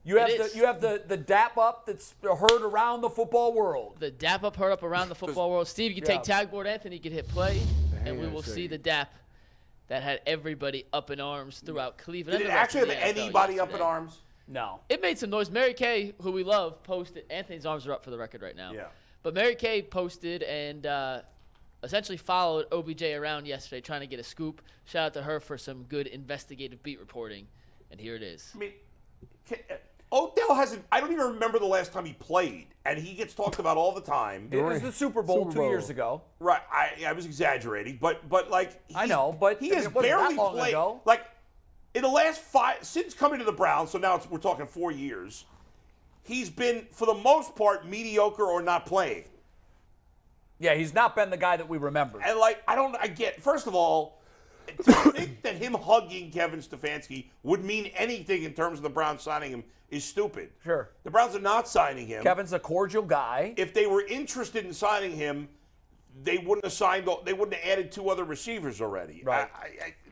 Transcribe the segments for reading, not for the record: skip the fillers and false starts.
You have the dap up that's heard around the football world. The dap up heard up around the football world. Steve, you can take tag board Anthony, you can hit play, and we will see the dap that had everybody up in arms throughout Cleveland. Did it actually have anybody up in arms? No. It made some noise. Mary Kay, who we love, posted. Anthony's arms are up for the record right now. Yeah. But Mary Kay posted and essentially followed OBJ around yesterday trying to get a scoop. Shout out to her for some good investigative beat reporting. And here it is. I mean, Odell hasn't – I don't even remember the last time he played, and he gets talked about all the time. It was the Super Bowl 2 years ago. Right. I was exaggerating, but like – I know, but he has it wasn't barely that long played. ago. Like, in the last 5 – since coming to the Browns, so now we're talking 4 years, he's been, for the most part, mediocre or not playing. Yeah, he's not been the guy that we remember. And, like, I get – first of all – to think that him hugging Kevin Stefanski would mean anything in terms of the Browns signing him is stupid. Sure. The Browns are not signing him. Kevin's a cordial guy. If they were interested in signing him, they wouldn't have added 2 other receivers already. Right.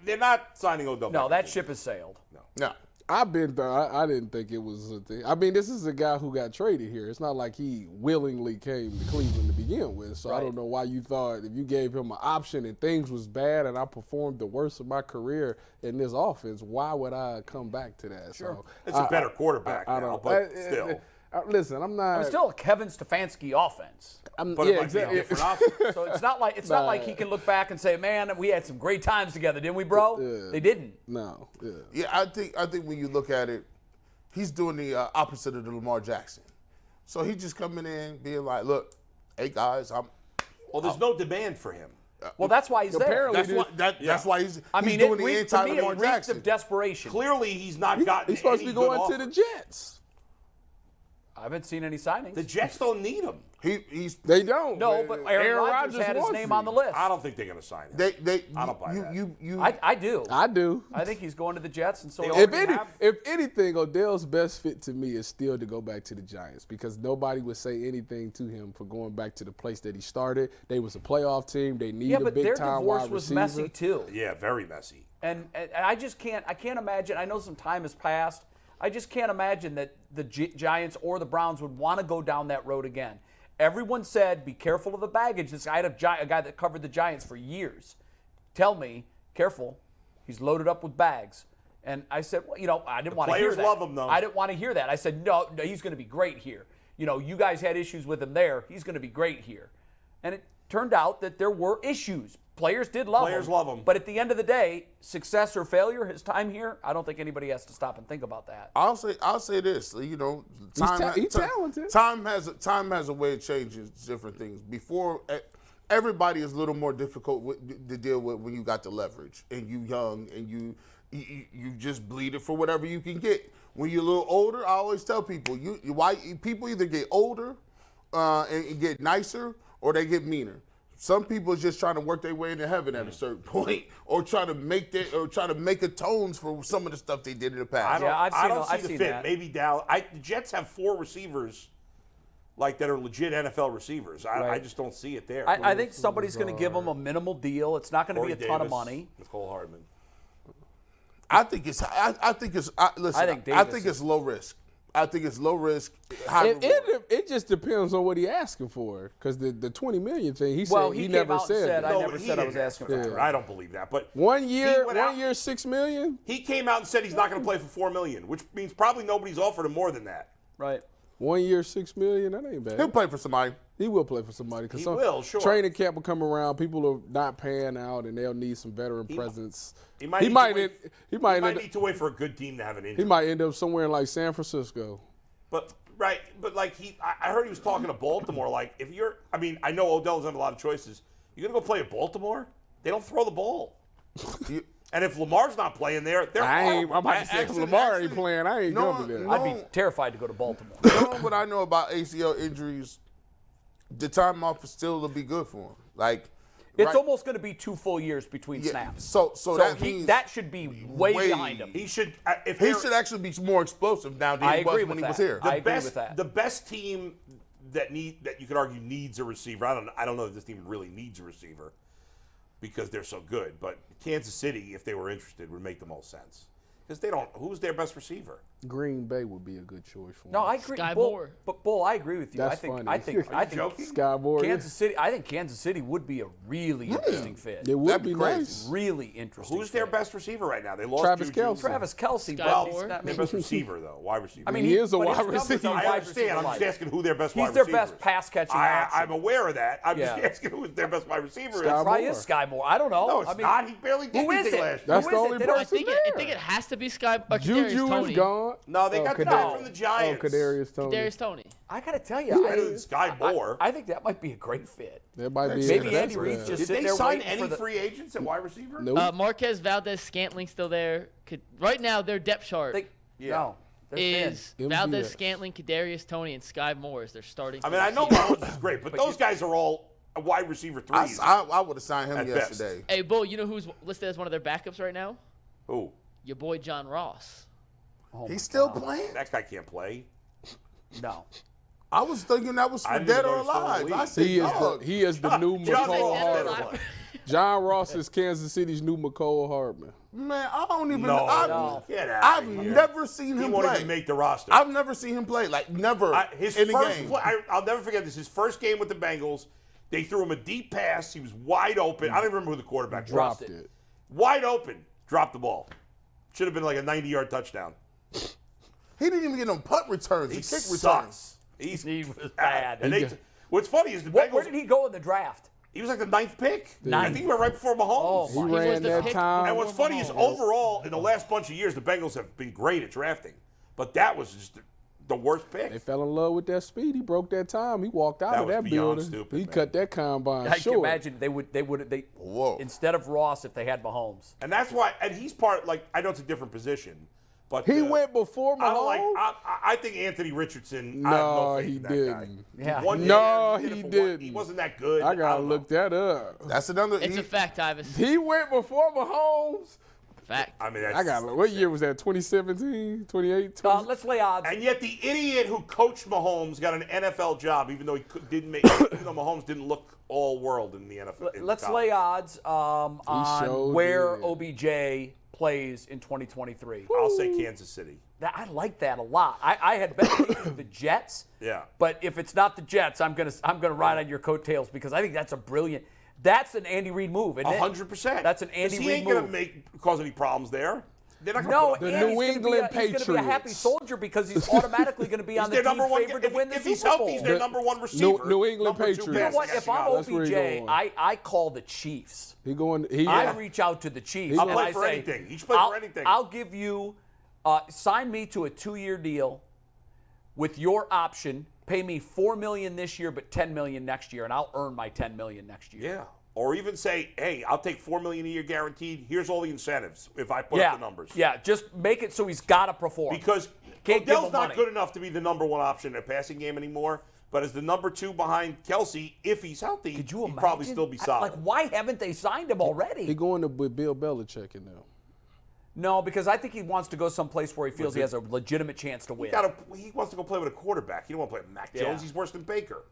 They're not signing Odell. No, Beckham that Jr. ship has sailed. No. I've been there. I didn't think it was a thing. I mean, this is a guy who got traded here. It's not like he willingly came to Cleveland to begin with. So I don't know why you thought if you gave him an option and things was bad and I performed the worst of my career in this offense, why would I come back to that? Sure. So It's a better quarterback now, but still. Listen, I'm not. It's still a Kevin Stefanski offense. But it might be a different offense. So it's not like he can look back and say, "Man, we had some great times together, didn't we, bro?" Yeah. They didn't. No. Yeah. Yeah, I think when you look at it, he's doing the opposite of the Lamar Jackson. So he's just coming in being like, look, hey guys, Well, there's no demand for him. Well, that's why he's there. That's why he's I mean, doing the to me, anti-Lamar it reeks Jackson. of desperation. Clearly, he's not gotten He's supposed to any be going good to the offers. Jets. I haven't seen any signings. The Jets don't need him. They don't. No, but Aaron Rodgers had his wants name him. on the list. I don't think they're going to sign him. I don't buy that. I do. I do. I think he's going to the Jets, and so If anything, Odell's best fit to me is still to go back to the Giants because nobody would say anything to him for going back to the place that he started. They was a playoff team. They need a big time wide receiver. Their divorce was messy too. Yeah, very messy. And I just can't. I can't imagine. I know some time has passed. I just can't imagine that the Giants or the Browns would want to go down that road again. Everyone said, be careful of the baggage. I had a guy that covered the Giants for years. Tell me, careful, he's loaded up with bags. And I said, well, I didn't want to hear that. Players love him, though. I didn't want to hear that. I said, no, he's going to be great here. You guys had issues with him there. He's going to be great here. And it turned out that there were issues. Players did love him. Players love him. But at the end of the day, success or failure, his time here, I don't think anybody has to stop and think about that. I'll say this. He's talented. Time has a way of changing different things. Before, everybody is a little more difficult to deal with when you got the leverage and you young and you just bleed it for whatever you can get. When you're a little older, I always tell people, people either get older and get nicer or they get meaner. Some people are just trying to work their way into heaven at a certain point, or try to make atones for some of the stuff they did in the past. I don't see the fit. That. Maybe Dallas. The Jets have 4 receivers, that are legit NFL receivers. I just don't see it there. I think somebody's going to give them a minimal deal. It's not going to be a ton of money. Nicole Hardman. I think it's low risk. I think it's low risk, high reward. It just depends on what he's asking for. Because the $20 million thing, he never said. I never said I was asking for that. I don't believe that. But 1 year, $6 million. He came out and said he's not going to play for $4 million, which means probably nobody's offered him more than that. Right. 1 year, $6 million. That ain't bad. He'll play for somebody. He will play for somebody. He will, sure. Training camp will come around. People are not paying out, and they'll need some veteran presence. He might need to wait for a good team to have an injury. He might end up somewhere in like San Francisco. But I heard he was talking to Baltimore. I know Odell doesn't have a lot of choices. You're gonna go play at Baltimore? They don't throw the ball. And if Lamar's not playing there, they're horrible. I'm about to say, if Lamar ain't playing, I ain't going to there. I'd be terrified to go to Baltimore. Knowing what I know about ACL injuries, the time off is still to be good for him. It's almost going to be 2 full years between snaps. So that means that should be way behind him. He should. He should actually be more explosive now than he was when he was here. I agree with that. The best team that you could argue needs a receiver. I don't know if this team really needs a receiver because they're so good. But Kansas City, if they were interested, would make the most sense because they don't. Who's their best receiver? Green Bay would be a good choice for him. No, I agree. Sky Bull, Moore. but Bull, I agree with you. That's I think funny. I think I think joking? Sky Moore. Kansas City. I think Kansas City would be a really interesting fit. It would That'd be be great. nice. Really interesting. Who's their fit. best receiver right now? They lost Travis Juju. Kelce. Travis Kelsey. Sky Well, Moore. Their best receiver, though. Wide receiver. I mean, He is a but his wide numbers receiver. are I wide understand. I'm receiver-like. just asking who their best He's wide their receiver best is. pass-catching option. I'm aware of that. I'm Yeah. just asking who their best wide receiver Sky is. Probably Moore. is Sky Moore. I don't know. No, it's I mean, not. He barely did who is anything it? last year. That's Who the is it? only They don't- person I think it has to be Kadarius Juju Toney. is gone. No, they got the guy from the Giants. Kadarius Toney. Kadarius Toney. I gotta tell you, Better than Sky Moore. I think that might be a great fit. That might be Maybe it. Andy That's Reid's bad. just Did sit they there sign waiting any for the free agents at wide receiver? Nope. Marquez Valdez-Scantling still there. Right now, their depth chart They, No, they're is thin. Valdez-Scantling, Kadarius Toney, and Sky Moore as their starting. I mean, I know Mahomes is great, but those guys are all wide receiver threes. I would have signed him At best. yesterday. Hey, Bull, you know who's listed as one of their backups right now? Who? Your boy John Ross. Oh He's my still God. playing. That guy can't play. No. I was thinking that was I for didn't dead even or know he was still in the alive. league. I said, He is dog. the new John McCall Ross Hardman. never Hardman. play. John Ross is Kansas City's new McCall Hardman. Man, I don't even. No, I've, get out I've of here. never seen He him won't play. even make the roster. I've never seen him play. Like never His in the first game. play, I'll never forget this. His first game with the Bengals, they threw him a deep pass. He was wide open. I don't even remember who the quarterback was. Dropped it. Wide open. Dropped the ball. Should have been like a 90-yard touchdown. He didn't even get no punt returns. He He kick returns. sucks. He was bad. And what's funny is the Where Bengals. did he go in the draft? He was like the 9th pick. I Ninth. think he went right before Mahomes. Oh, He my. ran the that pick time. And what's funny is overall, in the last bunch of years, the Bengals have been great at drafting. But that was just the worst pick. They fell in love with that speed. He broke that time. He walked out That of was that beyond building. stupid, He man. cut that combine I can short. imagine they would Whoa. instead of Ross if they had Mahomes. And that's why, and he's part, like, I know it's a different position, but He went before I don't like. Mahomes. I think Anthony Richardson. I have No, no faith he in that didn't. Guy. Yeah. One No, year, he did it for didn't. He wasn't that good. I gotta don't know. look that up. That's another. It's he- a fact, Tyvis. He went before Mahomes. Fact. I mean, that's, I got. What year was that? 2017, 2018. Let's lay odds. And yet the idiot who coached Mahomes got an NFL job, even though didn't make. Even though Mahomes didn't look all world in the NFL. in Let's college. lay odds on sure where did. OBJ plays in 2023. I'll say Kansas City. I like that a lot. I had bet the Jets. Yeah. But if it's not the Jets, I'm gonna ride on your coattails because I think that's a brilliant. That's an Andy Reid move, isn't it? 100%. That's an Andy He Reid ain't gonna move. cause any problems there. They're not gonna No, put up- The and New he's England gonna be a happy Patriots. soldier because he's automatically going to be on He's the their team number one. favorite to win the If he's Super healthy, Bowl. he's their number one receiver. New England Number two Patriots. You know pass what? catching If I'm guy. That's where he OBJ, going. I call the Chiefs. He going. He. I reach out to the Chiefs. I'll and play I for say, anything. He should play for anything. I'll give you, sign me to a 2-year deal with your option. Pay me $4 million this year, but $10 million next year, and I'll earn my $10 million next year. Yeah. Or even say, hey, I'll take $4 million a year guaranteed. Here's all the incentives if I put up the numbers. Yeah, just make it so he's got to perform. Because Can't give Odell's him not money. good enough to be the number one option in a passing game anymore. But as the number 2 behind Kelsey, if he's healthy, Could you he'd imagine? probably still be solid. Like, why haven't they signed him already? He going to with Bill Belichick in now. No, because I think he wants to go someplace where he feels he has a legitimate chance to win. He wants to go play with a quarterback. He don't want to play with Mac Yeah. Jones. He's worse than Baker.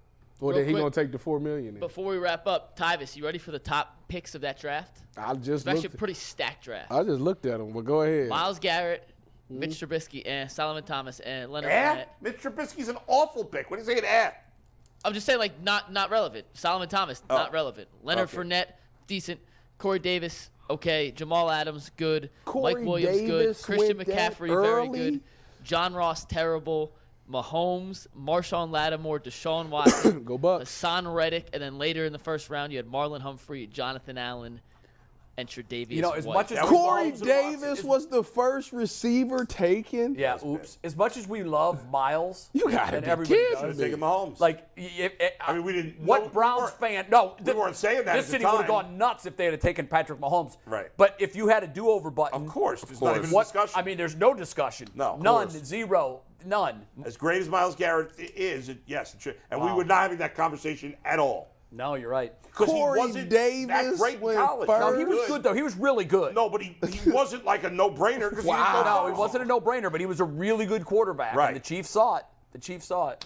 Or Real then he quick, gonna take the $4 million. In. Before we wrap up, Tyvis, you ready for the top picks of that draft? I just It's actually a looked. pretty stacked draft. I just looked at him. But go ahead. Myles Garrett, Mitch Trubisky, and Solomon Thomas, and Leonard Eh? Fournette. Mitch Trubisky's an awful pick. What do you say at? I'm just saying, like, not relevant. Solomon Thomas, not relevant. Leonard Okay. Fournette, decent. Corey Davis, okay. Jamal Adams, good. Corey Mike Williams, Davis good. Christian went that McCaffrey, very early? good. John Ross, terrible. Mahomes, Marshawn Lattimore, Deshaun Watson, Go Bucks. Hassan Reddick, and then later in the first round, you had Marlon Humphrey, Jonathan Allen, and Tre'Davious You know, as White. much as That was Corey Mahomes and Davis Watson. was the first receiver taken. Yeah, oops. As much as we love Miles, You gotta and be everybody kidding does, Taking Mahomes. like, I mean, we didn't. What no, Browns we weren't- fan? No, we weren't saying that This at the city would have time. gone nuts if they had taken Patrick Mahomes. Right. But if you had a do-over button, Of course, there's not even a what? discussion. I mean, there's no discussion. No, of none, course. zero, none. As great as Myles Garrett is, yes, it should. And we Wow. were not having that conversation at all. No, you're right. Because he Corey wasn't that Davis great in went college. first. No, he was good though. He was really good. No, but he wasn't like a no-brainer. Because No, it wasn't a no-brainer, but he was a really good quarterback. Right. And the Chiefs saw it. The Chiefs saw it.